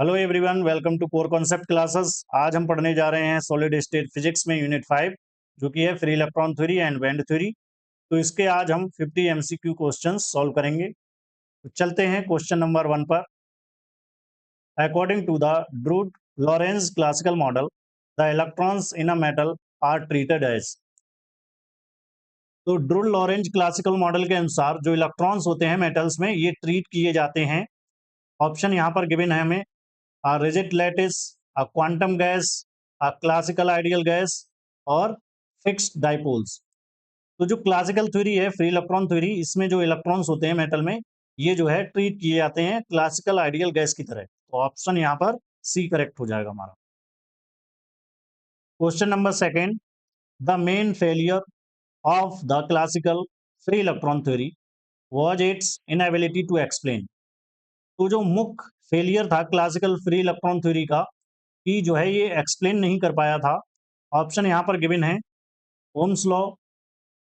Hello everyone, welcome to core concept classes. आज हम पढ़ने जा रहे हैं सॉलिड स्टेट फिजिक्स में यूनिट 5, जो कि है free electron theory and band theory. तो इसके आज हम 50 एमसीक्यू क्वेश्चंस सॉल्व करेंगे। तो चलते हैं क्वेश्चन नंबर 1 पर। According to the Drude Lorentz classical model, the electrons in a metal are treated as. तो ड्रूड लॉरेंज क्लासिकल मॉडल के अनुसार जो इलेक्ट्रॉन्स होते हैं मेटल्स में, ये ट्रीट किए जाते हैं। ऑप्शन यहाँ पर गिवन है हमें: a rigid lattice, a quantum gas, a classical ideal gas और fixed dipoles। तो जो क्लासिकल थ्योरी है, फ्री इलेक्ट्रॉन थ्योरी, इसमें जो इलेक्ट्रॉन्स होते हैं मेटल में, ये जो है ट्रीट किए जाते हैं क्लासिकल आइडियल गैस की तरह। तो ऑप्शन यहाँ पर सी करेक्ट हो जाएगा हमारा। Question number second: the main failure of the classical free electron theory was its inability to explain. तो जो मुख्य फेलियर था क्लासिकल फ्री इलेक्ट्रॉन थ्योरी का, कि जो है ये एक्सप्लेन नहीं कर पाया था। ऑप्शन यहाँ पर गिवन है: Ohm's law,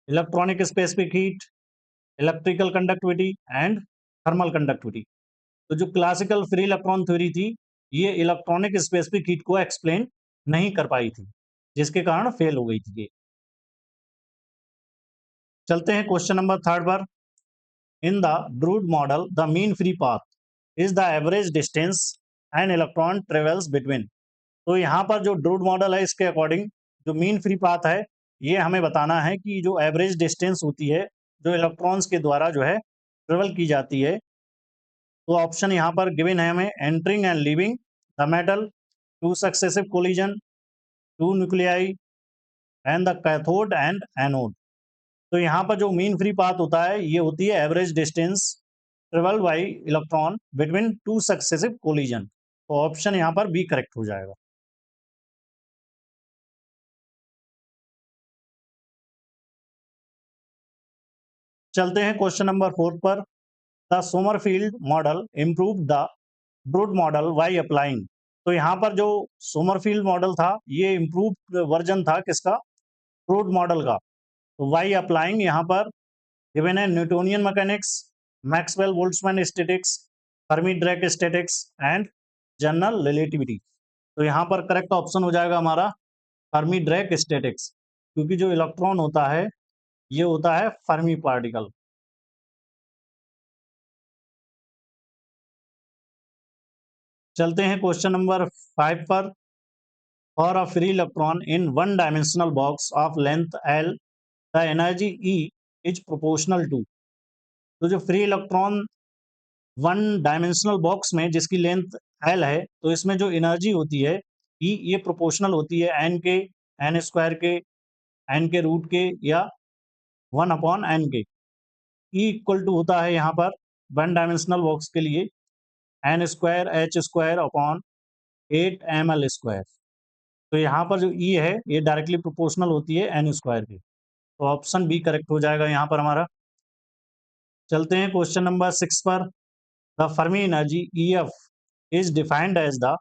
electronic specific heat, electrical conductivity and thermal conductivity. तो जो क्लासिकल फ्री इलेक्ट्रॉन थ्योरी थी, ये इलेक्ट्रॉनिक स्पेसिफिक हीट को एक्सप्लेन नहीं कर पाई थी, जिसके कारण फेल हो गई थी ये। चलते हैं क्वेश्चन नंबर 3 पर। In the Drude model the mean free path is the average distance an electron travels between. तो यहाँ पर जो ड्रूड मॉडल है, इसके अकॉर्डिंग जो मीन फ्री पाथ है, ये हमें बताना है कि जो एवरेज डिस्टेंस होती है जो इलेक्ट्रॉन्स के द्वारा जो है ट्रेवल की जाती है। तो ऑप्शन यहाँ पर गिवन है हमें: entering and leaving the metal, two successive collision, two nuclei and the cathode and anode. तो यहाँ पर जो मीन फ्री पाथ होता है, ये होती है average distance travel by electron between two successive collision. तो ऑप्शन यहाँ पर बी करेक्ट हो जाएगा। चलते हैं क्वेश्चन नंबर 4 पर। The Sommerfeld model improve the Drude model by applying. तो यहाँ पर जो सोमरफील्ड मॉडल था, ये इम्प्रूव वर्जन था किसका? ड्रूड मॉडल का। तो वाई अप्लाइंग यहाँ पर गिवन है: Newtonian mechanics, Maxwell Boltzmann statics, Fermi Dirac statics and general relativity. तो यहाँ पर करेक्ट ऑप्शन हो जाएगा हमारा फर्मी ड्रैक स्टैटिक्स, क्योंकि जो इलेक्ट्रॉन होता है, ये होता है फर्मी पार्टिकल। चलते हैं क्वेश्चन नंबर 5 पर। For a free electron in one dimensional box of length L, the energy E is proportional to. तो जो free electron one dimensional box में जिसकी लेंथ एल है, तो इसमें जो एनर्जी होती है ई, ये प्रोपोर्शनल होती है एन के, एन स्क्वायर के, एन के रूट के, या 1/n के। ई इक्वल टू होता है यहाँ पर वन डायमेंशनल बॉक्स के लिए N square H square upon 8 ml square. तो यहाँ पर जो ई है, ये डायरेक्टली प्रोपोर्शनल होती है एन स्क्वायर की। तो ऑप्शन बी करेक्ट हो जाएगा यहाँ पर हमारा। चलते हैं क्वेश्चन नंबर 6 पर। The Fermi energy E F is defined as the.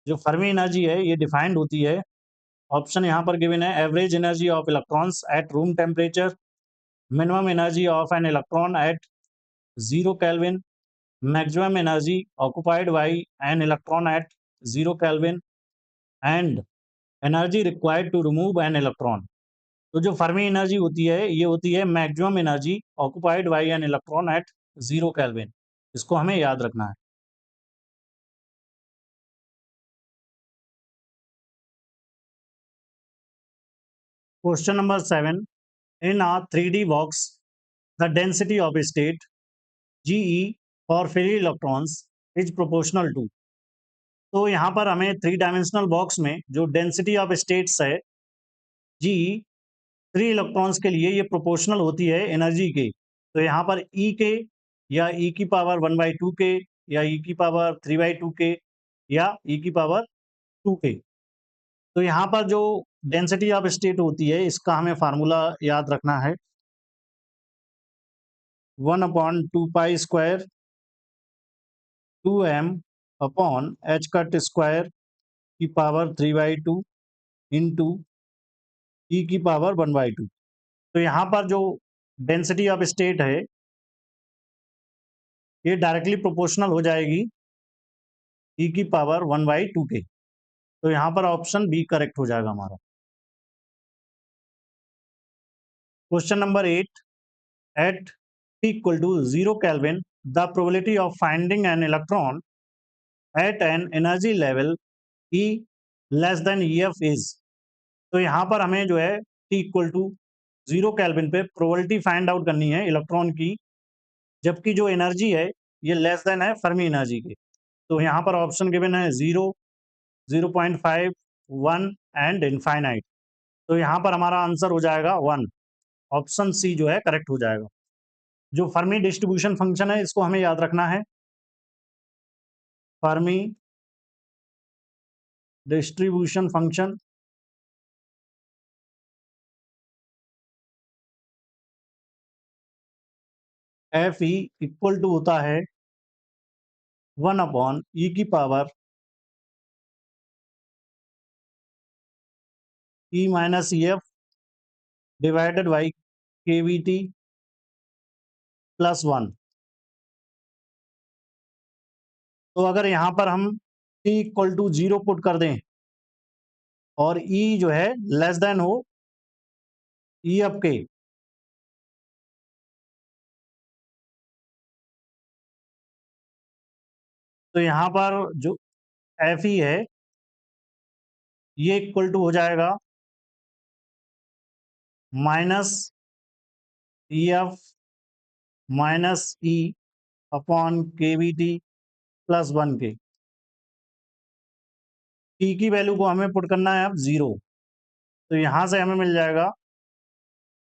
जो फर्मी एनर्जी है, ये डिफाइंड होती है। ऑप्शन यहाँ पर गिवन है: average energy of electrons at room temperature, minimum energy of an electron at 0 kelvin, maximum energy occupied by an electron at 0 kelvin and energy required to remove an electron. तो जो Fermi energy होती है, ये होती है maximum energy occupied by an electron at 0 kelvin. इसको हमें याद रखना है। Question number 7: in a 3D box the density of state GE for free electrons is proportional to। तो यहाँ पर हमें 3 डायमेंशनल बॉक्स में जो डेंसिटी ऑफ स्टेट्स है GE, फ्री इलेक्ट्रॉन्स के लिए ये प्रोपोर्शनल होती है एनर्जी के। तो यहाँ पर ई के, या ई की पावर 1/2 के, या ई की पावर 3/2 के, या ई की पावर 2 के। तो यहाँ पर जो डेंसिटी ऑफ स्टेट होती है, इसका हमें फार्मूला याद रखना है: 1/2 pi square 2m upon H cut square की पावर 3/2 इंटू ई की पावर 1/2। तो यहाँ पर जो डेंसिटी ऑफ स्टेट है, ये डायरेक्टली प्रोपोर्शनल हो जाएगी ई की पावर 1/2k। तो यहाँ पर ऑप्शन बी करेक्ट हो जाएगा हमारा। Question number 8, at T equal to 0 Kelvin, the probability of finding an electron at an energy level E less than EF is। तो यहाँ पर हमें जो है T equal to 0 Kelvin पे प्रोबेबिलिटी फाइंड आउट करनी है इलेक्ट्रॉन की, जबकि जो एनर्जी है ये लेस देन है फर्मी एनर्जी के। तो यहाँ पर ऑप्शन गिवन है 0, 0.5, 1 एंड इनफाइनाइट। तो यहाँ पर हमारा आंसर हो जाएगा 1। ऑप्शन सी जो है करेक्ट हो जाएगा। जो फर्मी डिस्ट्रीब्यूशन फंक्शन है इसको हमें याद रखना है। Fermi distribution function F E equal to होता है 1/e की power E minus EF divided by KVT plus 1। तो अगर यहाँ पर हम T इक्वल टू 0 पुट कर दें और E जो है लेस देन हो EF के, तो यहाँ पर जो Fe है ये इक्वल टू हो जाएगा minus EF minus E upon KVT plus 1 के। T की वैल्यू को हमें पुट करना है अब 0। तो यहाँ से हमें मिल जाएगा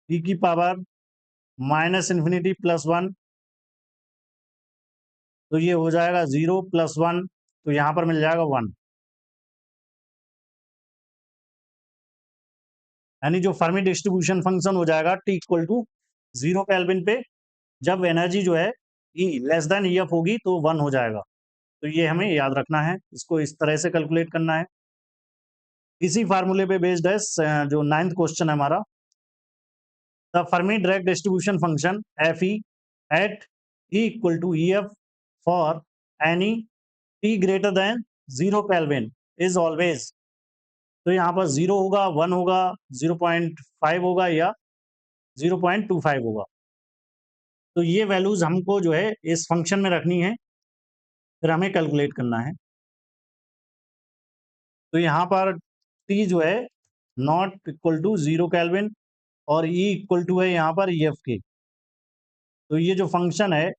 E की पावर माइनस इन्फिनिटी प्लस 1। तो ये हो जाएगा 0 प्लस 1, तो यहाँ पर मिल जाएगा 1। यानी जो फर्मी डिस्ट्रीब्यूशन फंक्शन हो जाएगा T इक्वल टू 0 केल्विन पे, जब एनर्जी जो है E लेस देन EF होगी तो 1 हो जाएगा। तो ये हमें याद रखना है, इसको इस तरह से कैलकुलेट करना है। इसी फार्मूले पे बेस्ड है जो 9th क्वेश्चन है हमारा। The Fermi direct distribution function Fe at E equal to EF for any T greater than 0 kelvin is always. तो यहाँ पर 0 होगा, 1 होगा, 0.5 होगा या 0.25 होगा। तो ये वैल्यूज हमको जो है इस फंक्शन में रखनी है, फिर हमें कैलकुलेट करना है। तो यहाँ पर T जो है नॉट इक्वल टू 0 केल्विन और E इक्वल टू है यहाँ पर EF के। तो ये जो फंक्शन है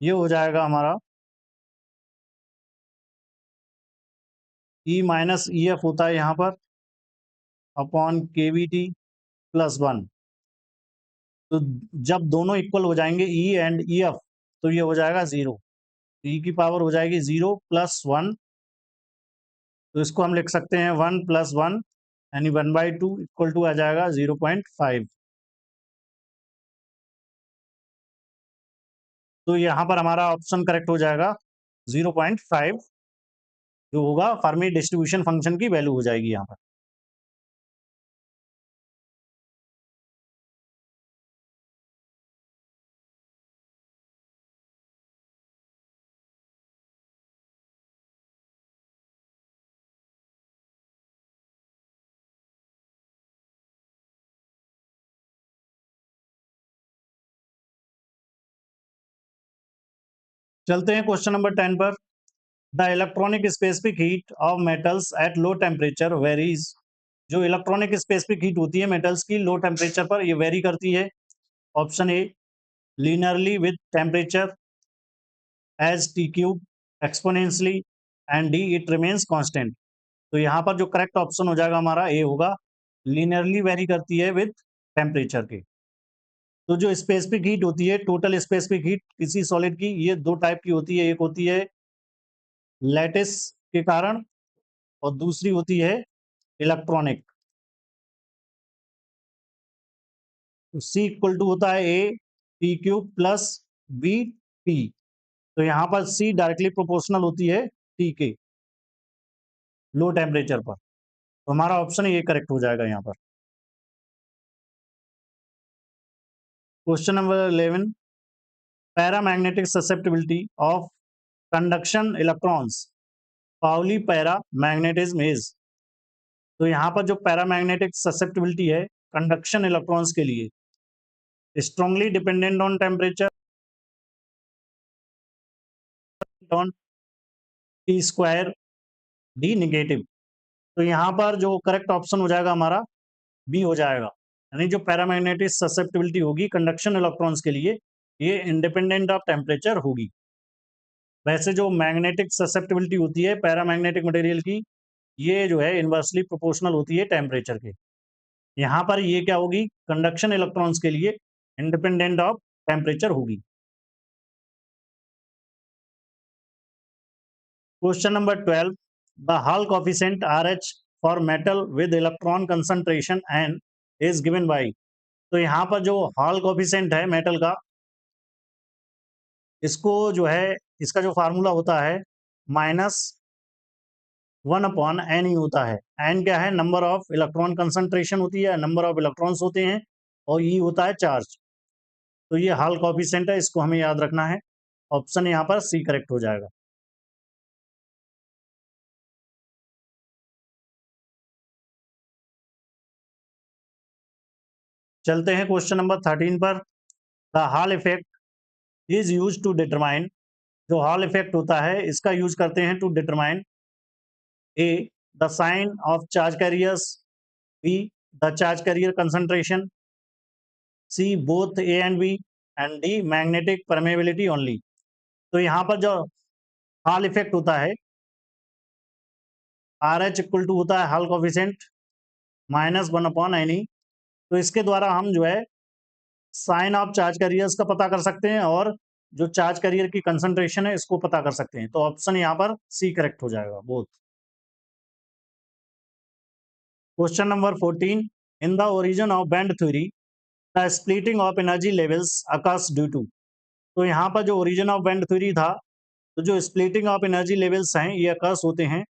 ये हो जाएगा हमारा E माइनस EF होता है यहाँ पर अपॉन KVT प्लस 1। तो जब दोनों इक्वल हो जाएंगे E एंड EF तो ये हो जाएगा 0। E की पावर हो जाएगी 0 प्लस 1। तो इसको हम लिख सकते हैं 1 प्लस 1 यानी 1/2 इक्वल टू आ जाएगा 0.5। तो यहाँ पर हमारा ऑप्शन करेक्ट हो जाएगा 0.5 जो होगा फर्मी डिस्ट्रीब्यूशन फंक्शन की वैल्यू हो जाएगी यहाँ पर। चलते हैं क्वेश्चन नंबर 10 पर। The electronic specific heat of metals at low temperature varies. जो इलेक्ट्रॉनिक स्पेसिफिक हीट होती है मेटल्स की लो टेम्परेचर पर, ये वेरी करती है। Option A linearly with temperature as T cube exponentially and D it remains constant। तो यहाँ पर जो करेक्ट ऑप्शन हो जाएगा हमारा ए होगा, linearly वेरी करती है विद टेम्परेचर के। तो जो स्पेसिफिक हीट होती है, टोटल स्पेसिफिक हीट किसी सॉलिड की, ये दो टाइप की होती है। एक होती है लैटिस के कारण और दूसरी होती है इलेक्ट्रॉनिक। तो सी इक्वल टू होता है A T cube plus B T. तो यहाँ पर सी डायरेक्टली प्रोपोर्शनल होती है टी के लो टेम्परेचर पर। तो हमारा ऑप्शन ये करेक्ट हो जाएगा यहाँ पर। Question number 11, paramagnetic susceptibility of conduction electrons Pauli paramagnetism is. तो यहाँ पर जो पैरामैग्नेटिक ससेप्टिबिलिटी है कंडक्शन इलेक्ट्रॉन्स के लिए strongly dependent on temperature on T square D negative. तो यहाँ पर जो करेक्ट ऑप्शन हो जाएगा हमारा बी हो जाएगा, यानी जो पैरामैग्नेटिक ससेप्टिबिलिटी होगी कंडक्शन इलेक्ट्रॉन्स के लिए ये इंडिपेंडेंट ऑफ टेम्परेचर होगी। वैसे जो मैग्नेटिक ससेप्टिबिलिटी होती है पैरामैग्नेटिक मटेरियल की ये जो है इनवर्सली प्रोपोर्शनल होती है टेम्परेचर के। यहाँ पर ये क्या होगी कंडक्शन इलेक्ट्रॉन्स के लिए इंडिपेंडेंट ऑफ टेम्परेचर होगी। Question number 12, the hall coefficient RH for metal with electron concentration N is given by. तो यहाँ पर जो हॉल कोफिशिएंट है मेटल का इसको जो है इसका जो फार्मूला होता है -1/n ही होता है। n क्या है नंबर ऑफ इलेक्ट्रॉन कंसंट्रेशन होती है, नंबर ऑफ इलेक्ट्रॉन्स होते हैं, और E होता है चार्ज। तो ये हॉल कोफिशिएंट है, इसको हमें याद रखना है। ऑप्शन यहाँ पर सी करेक्ट हो जाएगा। चलते हैं क्वेश्चन नंबर 13 पर। The Hall effect is use to determine. जो हॉल इफेक्ट होता है इसका यूज करते हैं to determine A the sign of charge carriers, B the charge carrier concentration, C both A and B, and D magnetic permeability only. तो यहाँ पर जो हॉल इफेक्ट होता है RH इक्वल टू होता है हॉल कोफिशिएंट -1/ne। तो इसके द्वारा हम जो है साइन ऑफ चार्ज कैरियर्स का पता कर सकते हैं और जो चार्ज कैरियर की कंसंट्रेशन है इसको पता कर सकते हैं। तो ऑप्शन यहाँ पर सी करेक्ट हो जाएगा both. Question number 14, in the origin of band theory the splitting of energy levels occurs due to. तो यहाँ पर जो ओरिजिन ऑफ बैंड थ्योरी था तो जो स्प्लिटिंग ऑफ एनर्जी लेवल्स हैं ये अकर्स होते हैं।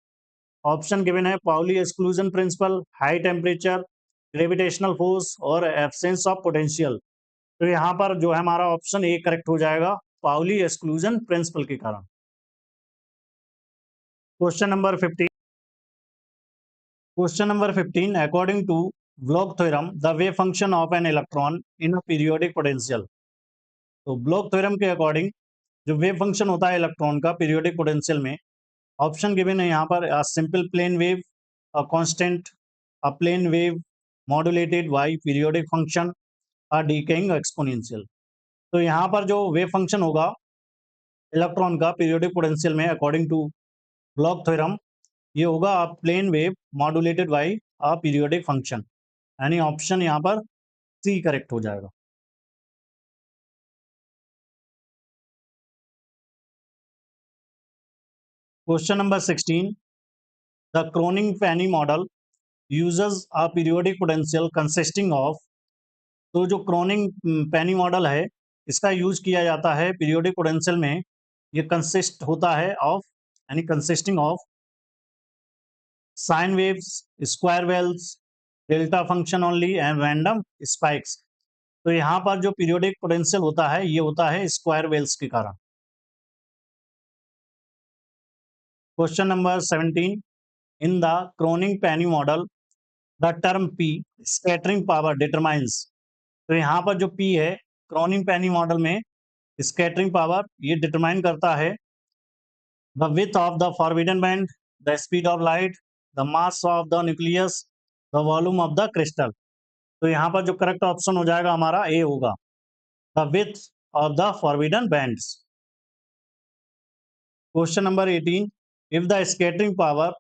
ऑप्शन गिवन है Pauli exclusion principle, high temperature, gravitational force और एब्सेंस ऑफ पोटेंशियल। तो यहाँ पर जो है हमारा ऑप्शन ए करेक्ट हो जाएगा पाउली एक्सक्लूजन प्रिंसिपल के कारण। Question number 15, question number 15, according to Bloch theorem the wave function of an electron in a periodic potential. तो ब्लॉक थ्योरम के अकॉर्डिंग जो वेव फंक्शन होता है इलेक्ट्रॉन का पीरियोडिक पोटेंशियल में, ऑप्शन गिवन है यहाँ पर simple plane wave, a constant, a plane wave modulated by periodic function, a decaying exponential. तो यहाँ पर जो वेव फंक्शन होगा इलेक्ट्रॉन का पीरियोडिक पोटेंशियल में अकॉर्डिंग टू ब्लॉक थ्योरम ये होगा a plane wave modulated by a periodic function, यानी ऑप्शन यहाँ पर सी करेक्ट हो जाएगा। Question number 16, the Kronig Penney model uses a periodic potential consisting of. तो जो क्रोनिग-पेनी मॉडल है इसका यूज किया जाता है पीरियोडिक पोटेंशियल में, ये कंसिस्ट होता है ऑफ यानी consisting of sine waves, square waves, delta function only and random spikes. तो यहाँ पर जो पीरियोडिक पोटेंशियल होता है ये होता है स्क्वायर वेव्स के कारण। Question number 17, in the Kronig Penney model the term P scattering power determines. तो यहाँ पर जो P है क्रोनिग-पेनी मॉडल में स्कैटरिंग पावर ये डिटरमाइन करता है the width of the forbidden band, the speed of light, the mass of the nucleus, the volume of the crystal. तो यहाँ पर जो करेक्ट ऑप्शन हो जाएगा हमारा ए होगा the width of the forbidden bands. Question number 18, if the scattering power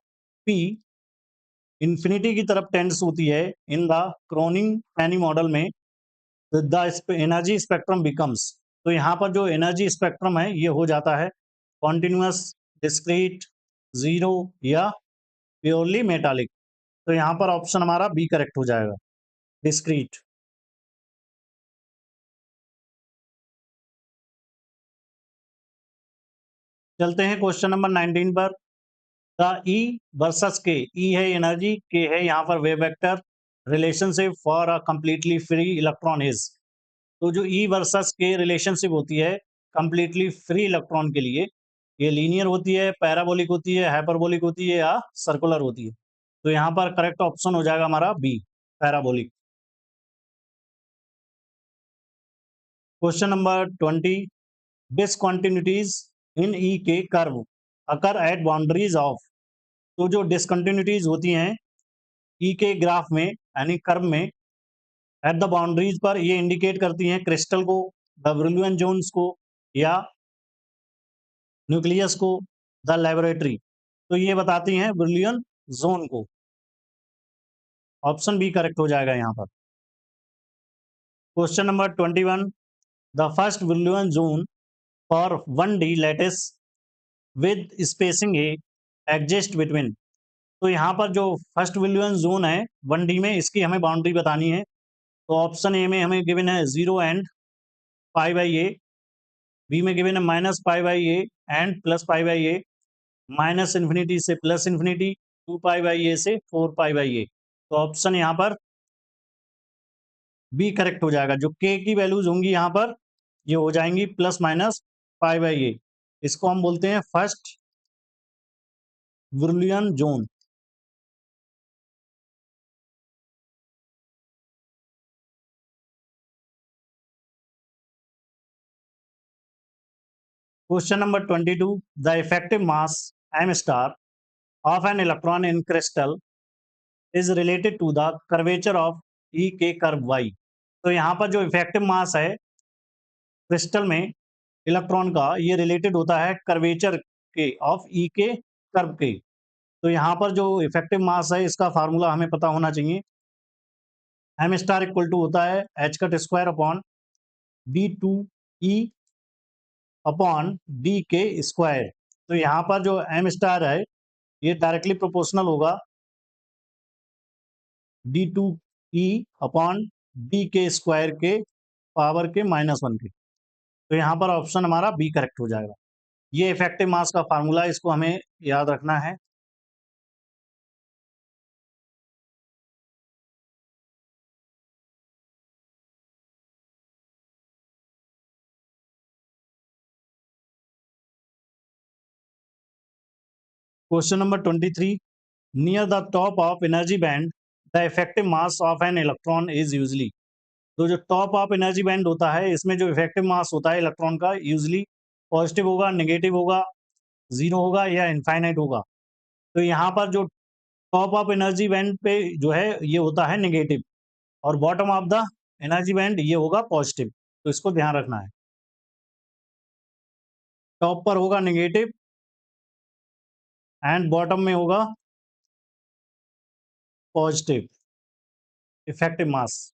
P infinity की तरफ टेंड्स होती है इन द क्रोनिग-पेनी मॉडल में द एनर्जी स्पेक्ट्रम बिकम्स। तो यहाँ पर जो एनर्जी स्पेक्ट्रम है ये हो जाता है कॉन्टिन्यूअस, डिस्क्रीट, जीरो या प्योरली मेटालिक। तो यहाँ पर ऑप्शन हमारा बी करेक्ट हो जाएगा डिस्क्रीट। चलते हैं क्वेश्चन नंबर 19 पर। द ई वर्सेस के, ई है एनर्जी, के है यहाँ पर wave vector, relationship for a completely free electron is. तो जो ई वर्सेस के रिलेशनशिप होती है कंप्लीटली फ्री इलेक्ट्रॉन के लिए ये लीनियर होती है, पैराबोलिक होती है, हाइपरबोलिक होती है या सर्कुलर होती है। तो यहाँ पर करेक्ट ऑप्शन हो जाएगा हमारा B, parabolic. Question number 20, discontinuities in E K curve occur at boundaries of. तो जो डिसकंटिन्यूटीज होती हैं ई के ग्राफ में यानी कर्व में एट द बाउंड्रीज पर, ये इंडिकेट करती हैं क्रिस्टल को, द ब्रिलियन जोन्स को या न्यूक्लियस को, द लेबोरेटरी। तो ये बताती हैं ब्रिलियन जोन को। ऑप्शन बी करेक्ट हो जाएगा यहाँ पर। Question number 21, the first Brillouin zone for 1D lattice with spacing A exist between. तो यहाँ पर जो फर्स्ट ब्रिलियन जोन है 1D में, इसकी हमें बाउंड्री बतानी है। तो ऑप्शन ए में हमें गिवन है 0 and pi by A, B में गिवन है minus pi by A and plus pi by A, minus infinity से plus infinity, 2 pi by A से 4 पाई बाई ए। तो ऑप्शन यहाँ पर बी करेक्ट हो जाएगा। जो के की वैल्यूज होंगी यहाँ पर ये हो जाएंगी plus minus pi by a. इसको हम बोलते हैं first Brillouin zone. Question number 22, the effective mass m star of an electron in crystal is related to the curvature of E K curve y। तो यहाँ पर जो इफेक्टिव मास है crystal में इलेक्ट्रॉन का, ये रिलेटेड होता है कर्वेचर के ऑफ ई के कर्व के। तो यहाँ पर जो इफेक्टिव मास है इसका फार्मूला हमें पता होना चाहिए। m स्टार इक्वल टू होता है h cut square upon d2e upon D के स्क्वायर। तो यहाँ पर जो m स्टार है ये डायरेक्टली प्रोपोर्शनल होगा d2e अपॉन डी के स्क्वायर के पावर के -1 के। तो यहाँ पर ऑप्शन हमारा बी करेक्ट हो जाएगा। ये इफेक्टिव मास का फार्मूला, इसको हमें याद रखना है। Question number 23, near the top of energy band the effective mass of an electron is usually. तो जो टॉप ऑफ एनर्जी बैंड होता है इसमें जो इफेक्टिव मास होता है इलेक्ट्रॉन का यूजली पॉजिटिव होगा, नेगेटिव होगा, जीरो होगा या इनफाइनाइट होगा। तो यहाँ पर जो टॉप ऑफ एनर्जी बैंड पे जो है ये होता है नेगेटिव, और bottom of the energy band ये होगा पॉजिटिव। तो इसको ध्यान रखना है, टॉप पर होगा नेगेटिव एंड बॉटम में होगा positive effective mass.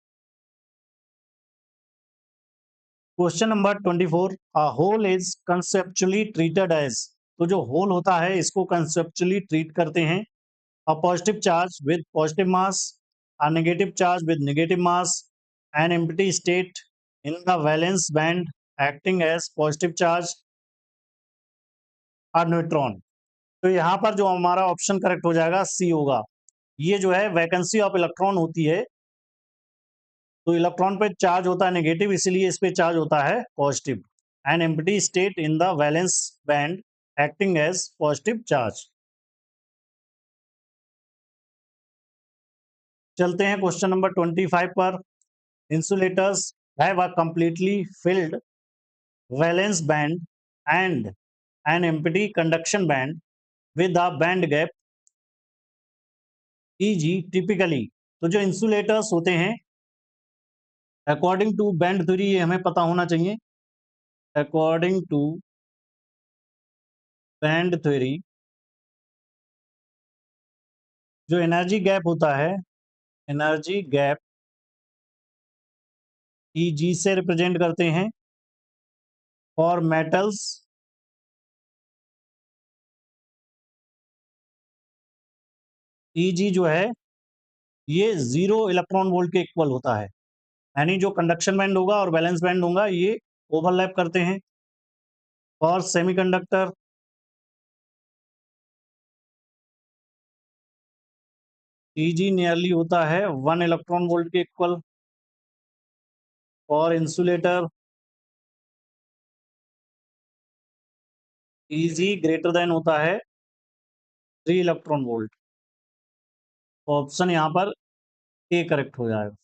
Question number 24, a hole is conceptually treated as. तो जो होल होता है इसको कंसेप्चुअली ट्रीट करते हैं a positive charge with positive mass, a negative charge with negative mass, an empty state in the valence band acting as positive charge, a neutron. तो यहाँ पर जो हमारा ऑप्शन करेक्ट हो जाएगा सी होगा। ये जो है वैकेंसी ऑफ इलेक्ट्रॉन होती है, तो इलेक्ट्रॉन पे चार्ज होता है नेगेटिव, इसीलिए इस पे चार्ज होता है positive. An empty state in the valence band acting as positive charge. चलते हैं क्वेश्चन नंबर 25 पर। Insulators have a completely filled valence band and an empty conduction band with a band gap E typically. तो जो insulators होते हैं according to band theory, ये हमें पता होना चाहिए। अकॉर्डिंग टू बैंड थ्योरी जो एनर्जी गैप होता है, एनर्जी गैप ई से रिप्रेजेंट करते हैं फॉर मेटल्स ई जो है ये 0 इलेक्ट्रॉन वोल्ट के इक्वल होता है। यानी जो कंडक्शन बैंड होगा और वैलेंस बैंड होगा ये ओवरलैप करते हैं। और सेमीकंडक्टर ई नियरली होता है 1 इलेक्ट्रॉन वोल्ट के इक्वल। और इंसुलेटर Eg ग्रेटर देन होता है 3 इलेक्ट्रॉन वोल्ट। ऑप्शन यहाँ पर ए करेक्ट हो जाएगा।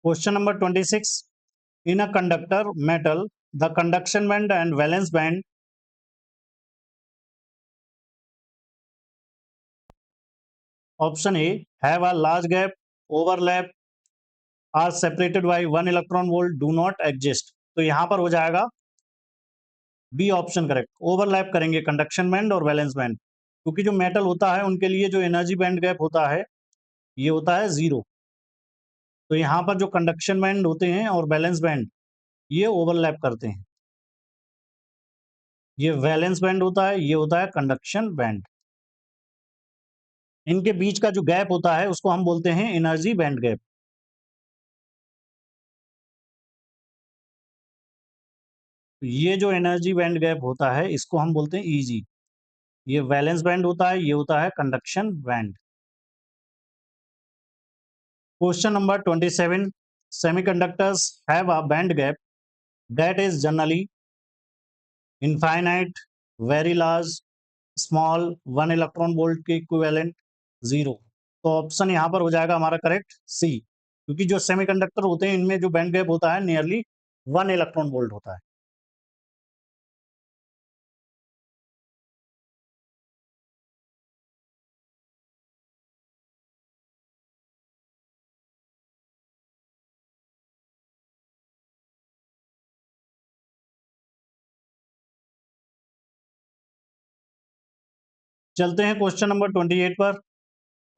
Question number 26, in a conductor metal the conduction band and valence band option A have a large gap, overlap, are separated by 1 electron volt, do not exist. तो यहाँ पर हो जाएगा B option correct. Overlap करेंगे conduction band और valence band, क्योंकि जो metal होता है उनके लिए जो एनर्जी बैंड गैप होता है ये होता है 0। तो यहाँ पर जो कंडक्शन बैंड होते हैं और वैलेंस बैंड ये ओवरलैप करते हैं। ये वैलेंस बैंड होता है, ये होता है कंडक्शन बैंड। इनके बीच का जो गैप होता है उसको हम बोलते हैं एनर्जी बैंड गैप। ये जो एनर्जी बैंड गैप होता है इसको हम बोलते हैं ईजी। ये वैलेंस बैंड होता है, ये होता है conduction band. Question number 27, semiconductors have a band gap that is generally infinite, very large, small, 1 electron volt के इक्विवेलेंट, 0। तो ऑप्शन यहाँ पर हो जाएगा हमारा करेक्ट सी, क्योंकि जो सेमीकंडक्टर होते हैं इनमें जो बैंड गैप होता है नियरली 1 इलेक्ट्रॉन वोल्ट होता है। चलते हैं क्वेश्चन नंबर 28 पर।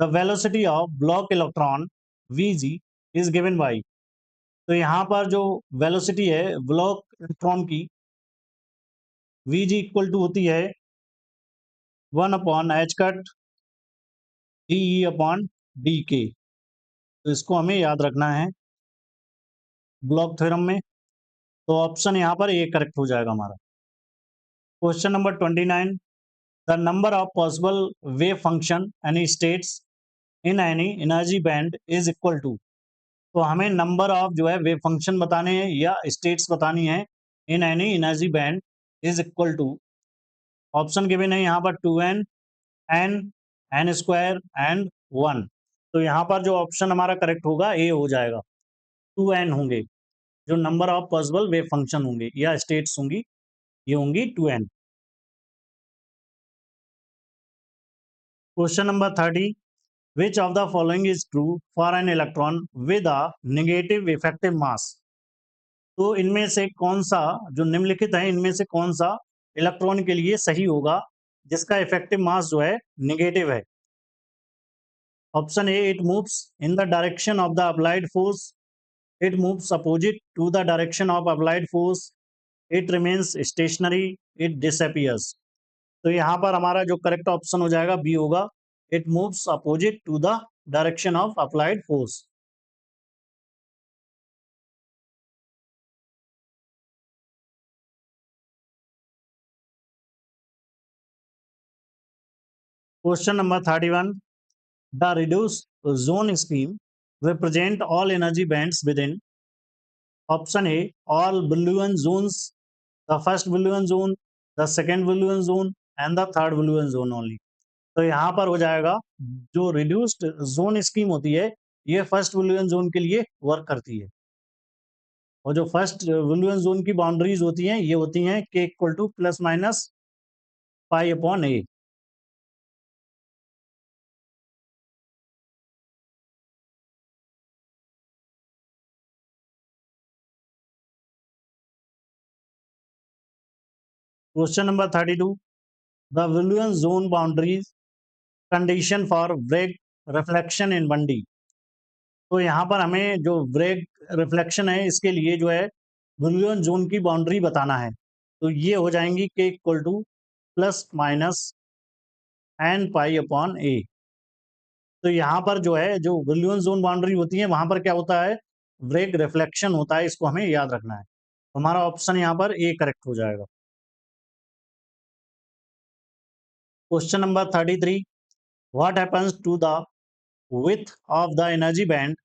The velocity of block electron Vg is given by. तो यहाँ पर जो वेलोसिटी है ब्लॉक इलेक्ट्रॉन की Vg इक्वल टू होती है 1 upon H cut D E upon D के। तो इसको हमें याद रखना है ब्लॉक थ्योरम में। तो ऑप्शन यहाँ पर ए करेक्ट हो जाएगा हमारा। Question number 29, the number of possible wave function any states in any energy band is equal to. तो हमें नंबर ऑफ जो है वेव फंक्शन बताने हैं या स्टेट्स बतानी है in any energy band is equal to. Option given है यहाँ पर 2n, n, n square and 1। तो यहाँ पर जो ऑप्शन हमारा करेक्ट होगा ए हो जाएगा। 2n होंगे जो number of possible wave function होंगे या स्टेट्स होंगी, ये होंगी 2n। Question number 30, which of the following is true for an electron with a negative effective mass. तो इनमें से कौन सा जो निम्नलिखित है इनमें से कौन सा इलेक्ट्रॉन के लिए सही होगा जिसका इफेक्टिव मास जो है नेगेटिव है। Option A, it moves in the direction of the applied force, it moves opposite to the direction of applied force, it remains stationary, it disappears. तो यहाँ पर हमारा जो करेक्ट ऑप्शन हो जाएगा बी होगा, it moves opposite to the direction of applied force. Question number 31, द reduced zone scheme represent all energy bands within. Option A, all Boolean zones, the first Boolean zone, the second Boolean zone and the third Boolean zone only. तो यहाँ पर हो जाएगा जो reduced zone scheme होती है ये फर्स्ट बुलियन जोन के लिए वर्क करती है, और जो फर्स्ट बुलियन जोन की बाउंड्रीज होती हैं ये होती हैं K equal to plus minus pi upon A. Question number 32, the Brillouin zone boundaries condition for Bragg reflection in 1D। तो यहाँ पर हमें जो ब्रेक रिफ्लेक्शन है इसके लिए जो है बुलियन जोन की बाउंड्री बताना है। तो ये हो जाएंगी k equal to plus minus n pi upon a. तो यहाँ पर जो है जो बुलियन जोन बाउंड्री होती है वहां पर क्या होता है ब्रेक रिफ्लेक्शन होता है, इसको हमें याद रखना है। हमारा ऑप्शन यहाँ पर ए करेक्ट हो जाएगा। Question number 33, what happens to the width of the energy band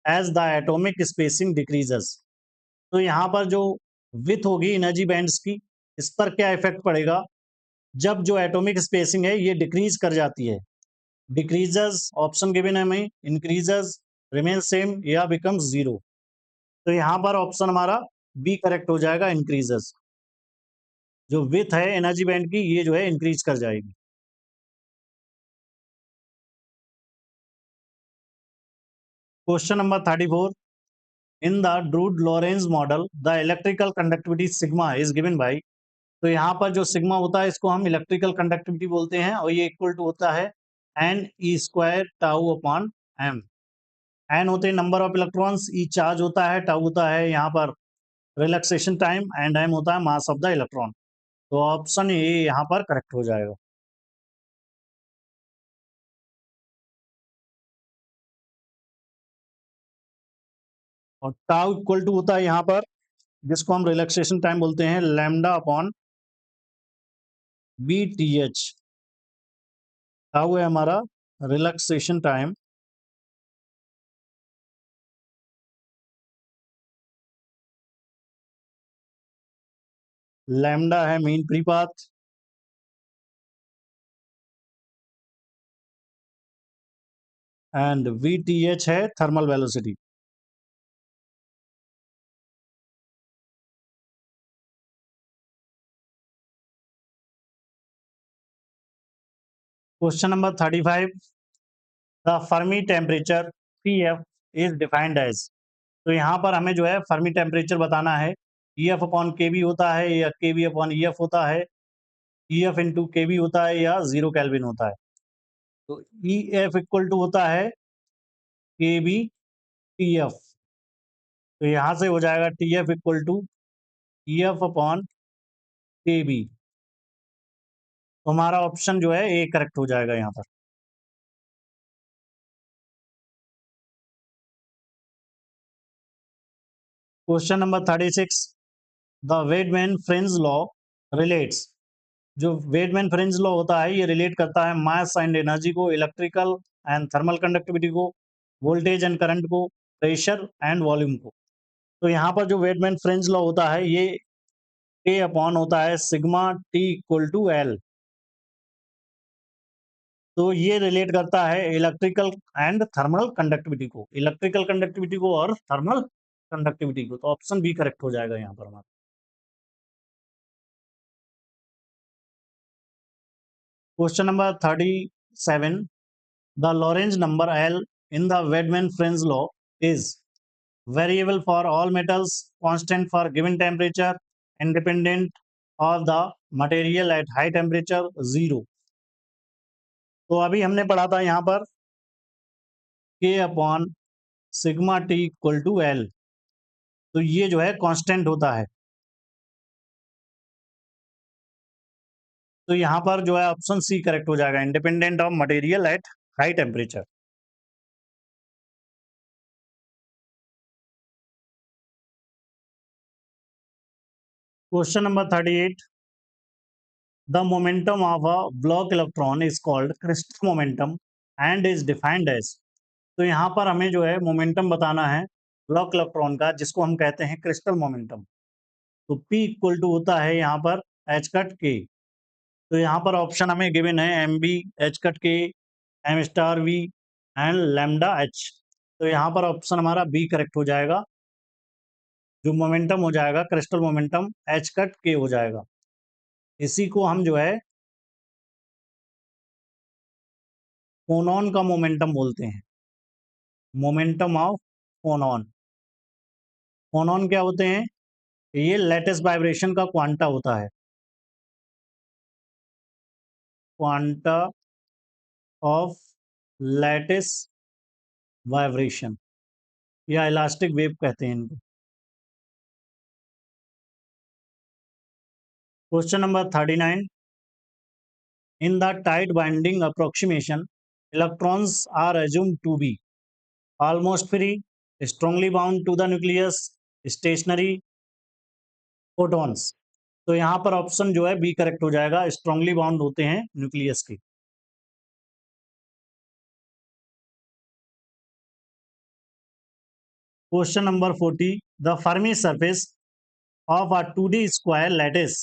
as the atomic spacing decreases. तो यहाँ पर जो विथ होगी एनर्जी बैंड्स की, इस पर क्या इफेक्ट पड़ेगा? जब जो एटॉमिक स्पेसिंग है ये डिक्रीज कर जाती है। डिक्रीजेस ऑप्शन गिवन है हमें, इंक्रीजेस, रिमेन सेम या बिकम्स जीरो। तो यहाँ पर ऑप्शन हमारा बी करेक्ट हो जाएगा, इंक्रीजेस। जो विथ है एनर्जी बैंड की ये जो है इंक्रीज कर जाएगी। Question number 34, in the Drude Lorentz model the electrical conductivity sigma is given by. तो यहाँ पर जो सिग्मा होता है इसको हम इलेक्ट्रिकल कंडक्टिविटी बोलते हैं और ये इक्वल टू होता है N E square tau upon M. N होते हैं number of electrons, E charge होता है, टाउ होता है यहाँ पर रिलैक्सेशन टाइम एंड एम होता है मास ऑफ द इलेक्ट्रॉन। तो ऑप्शन ए यहाँ पर करेक्ट हो जाएगा। और टाउ इक्वल टू होता है यहाँ पर, जिसको हम रिलैक्सेशन टाइम बोलते हैं, lambda upon B T H. Tau है हमारा रिलैक्सेशन टाइम, लैम्डा है mean free path, and V T H है thermal velocity. Question number 35, the Fermi temperature P F is defined as. तो यहाँ पर हमें जो है फर्मी टेम्परेचर बताना है। ई एफ अपॉन के बी होता है या के बी अपॉन ई एफ होता है, ई एफ इंटू के बी होता है या 0 केल्विन होता है। तो ई एफ इक्वल टू होता है के बी टी एफ। तो यहाँ से हो जाएगा T F equal to E F upon K B. तो हमारा ऑप्शन जो है ए करेक्ट हो जाएगा यहाँ पर। Question number 36, the Wiedemann Franz law relates. जो वेडमैन फ्रिंज लॉ होता है ये रिलेट करता है मास एंड एनर्जी को, इलेक्ट्रिकल एंड थर्मल कंडक्टिविटी को, वोल्टेज एंड करंट को, प्रेशर एंड वॉल्यूम को। तो यहाँ पर जो वेडमैन फ्रिंज लॉ होता है ये ए अपॉन होता है sigma T equal to L. तो ये रिलेट करता है इलेक्ट्रिकल एंड थर्मल कंडक्टिविटी को, इलेक्ट्रिकल कंडक्टिविटी को और थर्मल कंडक्टिविटी को। तो ऑप्शन बी करेक्ट हो जाएगा यहाँ पर हमारा। Question number 37, the Lorenz number L in the Wiedemann Franz law is variable for all metals, constant for given temperature, independent of the material at high temperature, zero। तो अभी हमने पढ़ा था यहाँ पर k upon sigma T equal to L. तो ये जो है कांस्टेंट होता है। तो यहाँ पर जो है ऑप्शन सी करेक्ट हो जाएगा, independent of material at high temperature. Question number 38, the momentum of a Bloch electron is called crystal momentum and is defined as. तो यहाँ पर हमें जो है मोमेंटम बताना है ब्लॉक इलेक्ट्रॉन का, जिसको हम कहते हैं क्रिस्टल मोमेंटम। तो P इक्वल टू होता है यहाँ पर एच कट के। तो यहाँ पर ऑप्शन हमें गिवन है M B, H cut K, M star V and lambda H. तो यहाँ पर ऑप्शन हमारा बी करेक्ट हो जाएगा। जो मोमेंटम हो जाएगा क्रिस्टल मोमेंटम एच कट के हो जाएगा। इसी को हम जो है फोनॉन का मोमेंटम बोलते हैं, मोमेंटम ऑफ फोनॉन। फोनॉन क्या होते हैं? ये लेटेस्ट वाइब्रेशन का क्वांटा होता है, क्वांटा ऑफ लैटिस वाइब्रेशन या इलास्टिक वेव कहते हैं इनको। Question number 39, in the tight binding approximation electrons are assumed to be almost free, strongly bound to the nucleus, stationary, photons. तो यहाँ पर ऑप्शन जो है बी करेक्ट हो जाएगा, स्ट्रांगली बाउंड होते हैं न्यूक्लियस के। Question number 40, the Fermi surface of a 2D square lattice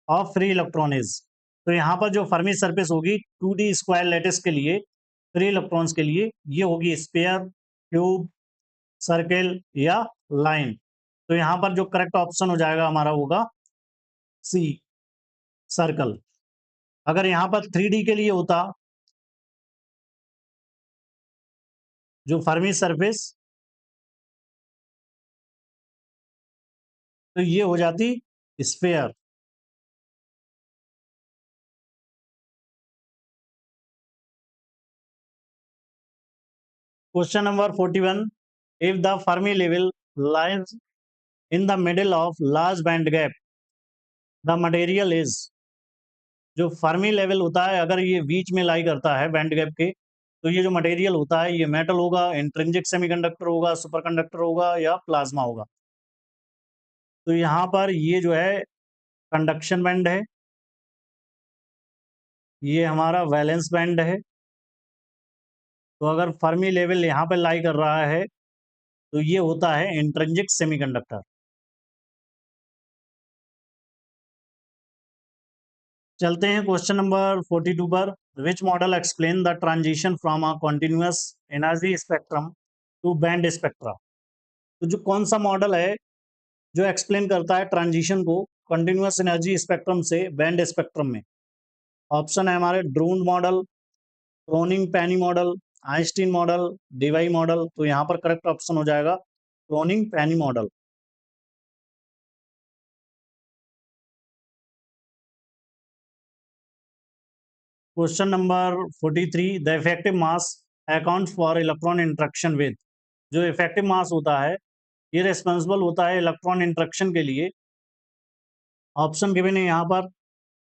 of free electron is. तो यहाँ पर जो फर्मी सरफेस होगी 2D स्क्वायर लैटिस के लिए, फ्री इलेक्ट्रॉन्स के लिए, ये होगी स्फीयर, क्यूब, सर्किल या लाइन। तो यहाँ पर जो करेक्ट ऑप्शन हो जाएगा हमारा होगा सी, सर्कल। अगर यहाँ पर 3D के लिए होता, जो फर्मी सरफेस, तो ये हो जाती sphere. Question number 41, if the Fermi level lies in the middle of large band gap the material is. जो फर्मी लेवल होता है अगर ये बीच में लाई करता है बैंड गैप के, तो ये जो मटेरियल होता है ये मेटल होगा, इंट्रिंसिक सेमीकंडक्टर होगा, सुपरकंडक्टर होगा या प्लाज्मा होगा। तो यहाँ पर ये जो है कंडक्शन बैंड है, ये हमारा वैलेंस बैंड है। तो अगर फर्मी लेवल यहाँ पर लाई कर रहा है तो ये होता है इंट्रिंसिक सेमीकंडक्टर। चलते हैं क्वेश्चन नंबर 42 पर। Which model explain the transition from a continuous energy spectrum to band spectra. तो जो कौन सा मॉडल है जो एक्सप्लेन करता है ट्रांजिशन को कंटिन्यूअस एनर्जी स्पेक्ट्रम से बैंड स्पेक्ट्रम में? ऑप्शन है हमारे ड्रून मॉडल, क्रोनिंग पैनी model, Einstein model, Dibai model. तो यहाँ पर करेक्ट ऑप्शन हो जाएगा क्रोनिंग पैनी model. Question number 43, the effective mass account for electron interaction with. जो इफेक्टिव मास होता है ये रिस्पॉन्सिबल होता है इलेक्ट्रॉन इंट्रैक्शन के लिए। ऑप्शन गिवन है यहाँ पर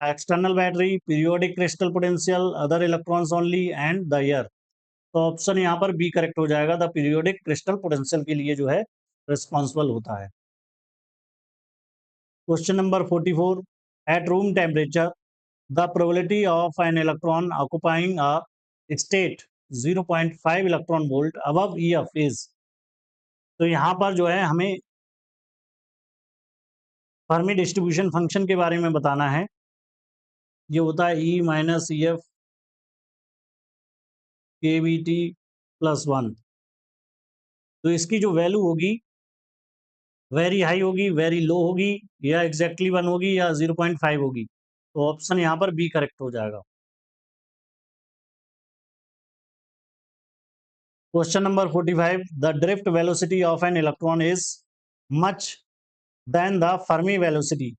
external battery, periodic crystal potential, other electrons only and the air. तो ऑप्शन यहाँ पर बी करेक्ट हो जाएगा, द पीरियोडिक क्रिस्टल पोटेंशियल के लिए जो है रिस्पॉन्सिबल होता है। Question number 44, eight room temperature the probability of an electron occupying a state 0.5 electron volt above EF is. तो यहाँ पर जो है हमें फर्मी डिस्ट्रीब्यूशन फंक्शन के बारे में बताना है। ये होता है ई माइनस ई एफ के बी टी प्लस 1। तो इसकी जो वैल्यू होगी वेरी हाई होगी, वेरी लो होगी, या एग्जैक्टली 1 होगी या 0.5 होगी। तो ऑप्शन यहाँ पर बी करेक्ट हो जाएगा। Question number 45, the drift velocity of an electron is much than the Fermi velocity,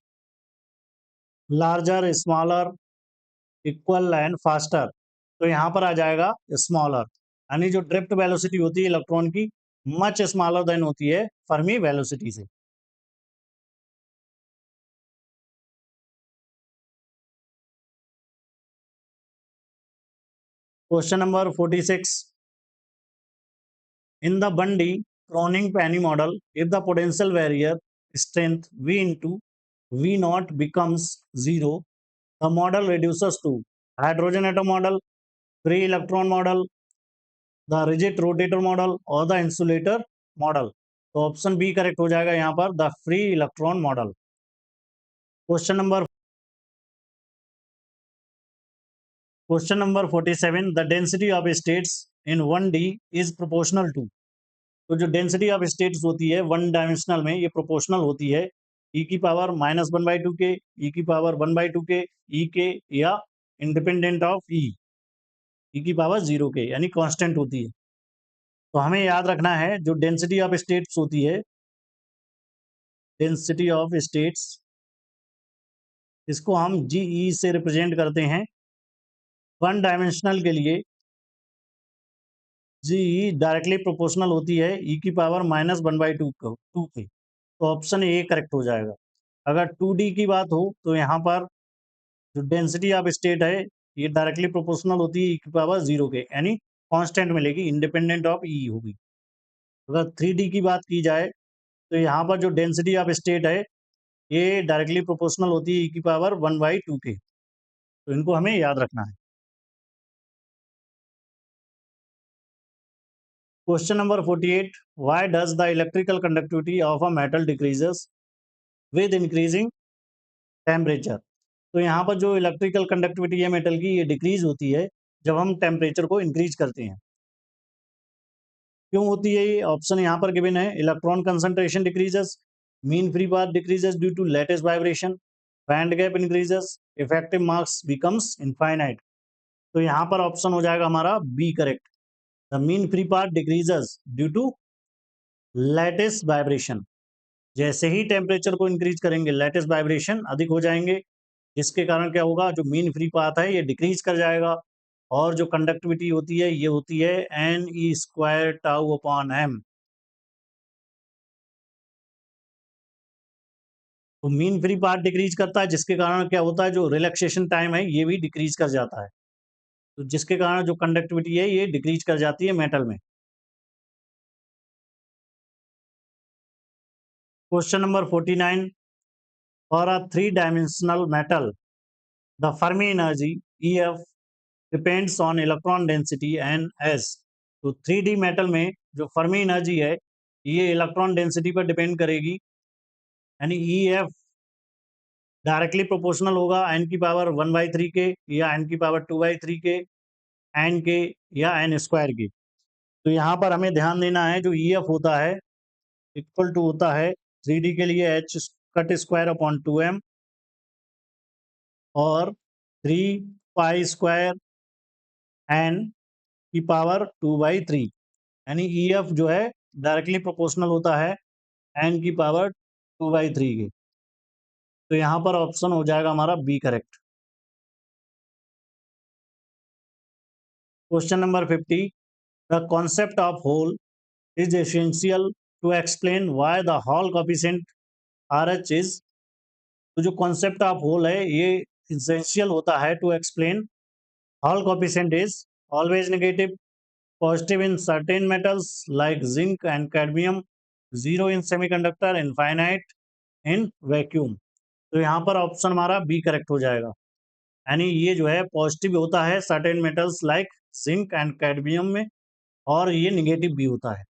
larger, smaller, equal and faster. तो यहाँ पर आ जाएगा स्मॉलर, यानी जो ड्रिफ्ट वेलोसिटी होती है इलेक्ट्रॉन की मच स्मॉलर देन होती है फर्मी वेलोसिटी से। Question number 46, in the 1D Cronin-Penney model, if the potential barrier strength V into V naught becomes 0, the model reduces to hydrogen atom model, free electron model, the rigid rotator model और the insulator model। तो option B correct हो जाएगा यहाँ पर, the free electron model. Question number 47, the density of states in 1D is proportional to. तो जो density of states होती है वन डायमेंशनल में ये प्रोपोर्शनल होती है ई की पावर -1/2 के, ई की पावर 1/2 के, ई के, या इंडिपेंडेंट ऑफ ई की पावर 0 के, यानी कांस्टेंट होती है। तो हमें याद रखना है जो डेंसिटी ऑफ स्टेट्स होती है, डेंसिटी ऑफ स्टेट्स, इसको हम जीई से रिप्रेजेंट करते हैं। वन डायमेंशनल के लिए जीई डायरेक्टली प्रोपोर्शनल होती है ई की पावर -1/2 टू के। तो ऑप्शन ए करेक्ट हो जाएगा। अगर 2D की बात हो तो यहाँ पर जो डेंसिटी ऑफ स्टेट है ये डायरेक्टली प्रोपोर्शनल होती है ई की पावर 0 के, यानी कांस्टेंट मिलेगी, इंडिपेंडेंट ऑफ ई होगी। अगर 3D की बात की जाए तो यहाँ पर जो डेंसिटी ऑफ स्टेट है ये डायरेक्टली प्रोपोर्शनल होती है ई की पावर 1/2 के। तो इनको हमें याद रखना है। Question number 48, why does the electrical conductivity of a metal decreases with increasing temperature? तो यहाँ पर जो इलेक्ट्रिकल कंडक्टिविटी है मेटल की, ये डिक्रीज होती है जब हम टेम्परेचर को इंक्रीज करते हैं। क्यों होती है ये? ऑप्शन यहाँ पर गिवन है। Electron concentration decreases, mean free path decreases due to lattice vibration, band gap increases, effective mass becomes infinite. तो यहाँ पर ऑप्शन हो जाएगा हमारा B correct. The mean free path decreases due to lattice vibration. जैसे ही temperature को increase करेंगे, लेटेस्ट वाइब्रेशन अधिक हो जाएंगे, जिसके कारण क्या होगा, जो मीन फ्री पाथ है ये डिक्रीज कर जाएगा, और जो कंडक्टिविटी होती है ये होती है N E square tau upon M. तो मीन फ्री पाथ डिक्रीज करता है, जिसके कारण क्या होता है, जो रिलैक्सेशन टाइम है ये भी डिक्रीज कर जाता है। तो जिसके कारण जो कंडक्टिविटी है ये डिक्रीज कर जाती है मेटल में। Question number 49, for a 3 dimensional metal the Fermi energy EF depends on electron density and S. तो 3D मेटल में जो फर्मी एनर्जी है ये इलेक्ट्रॉन डेंसिटी पर डिपेंड करेगी, यानी EF डायरेक्टली प्रोपोर्शनल होगा n की पावर 1/3 के, या n की पावर 2/3 के, n के, या n स्क्वायर के। तो यहाँ पर हमें ध्यान देना है, जो EF होता है इक्वल टू होता है 3D के लिए h cut square upon 2m और 3 पाई स्क्वायर n की पावर 2/3, यानी EF जो है डायरेक्टली प्रोपोर्शनल होता है n की पावर 2/3 के। तो यहाँ पर ऑप्शन हो जाएगा हमारा B correct. Question number 50, the concept of hole is essential to explain why the Hall coefficient RH is। तो जो concept of whole है ये essential होता है to explain Hall coefficient is always negative, positive in certain metals like zinc and cadmium, zero in semiconductor, infinite in vacuum। तो यहाँ पर option हमारा बी करेक्ट हो जाएगा, यानी ये जो है पॉजिटिव होता है certain metals like zinc and cadmium में, और ये निगेटिव भी होता है।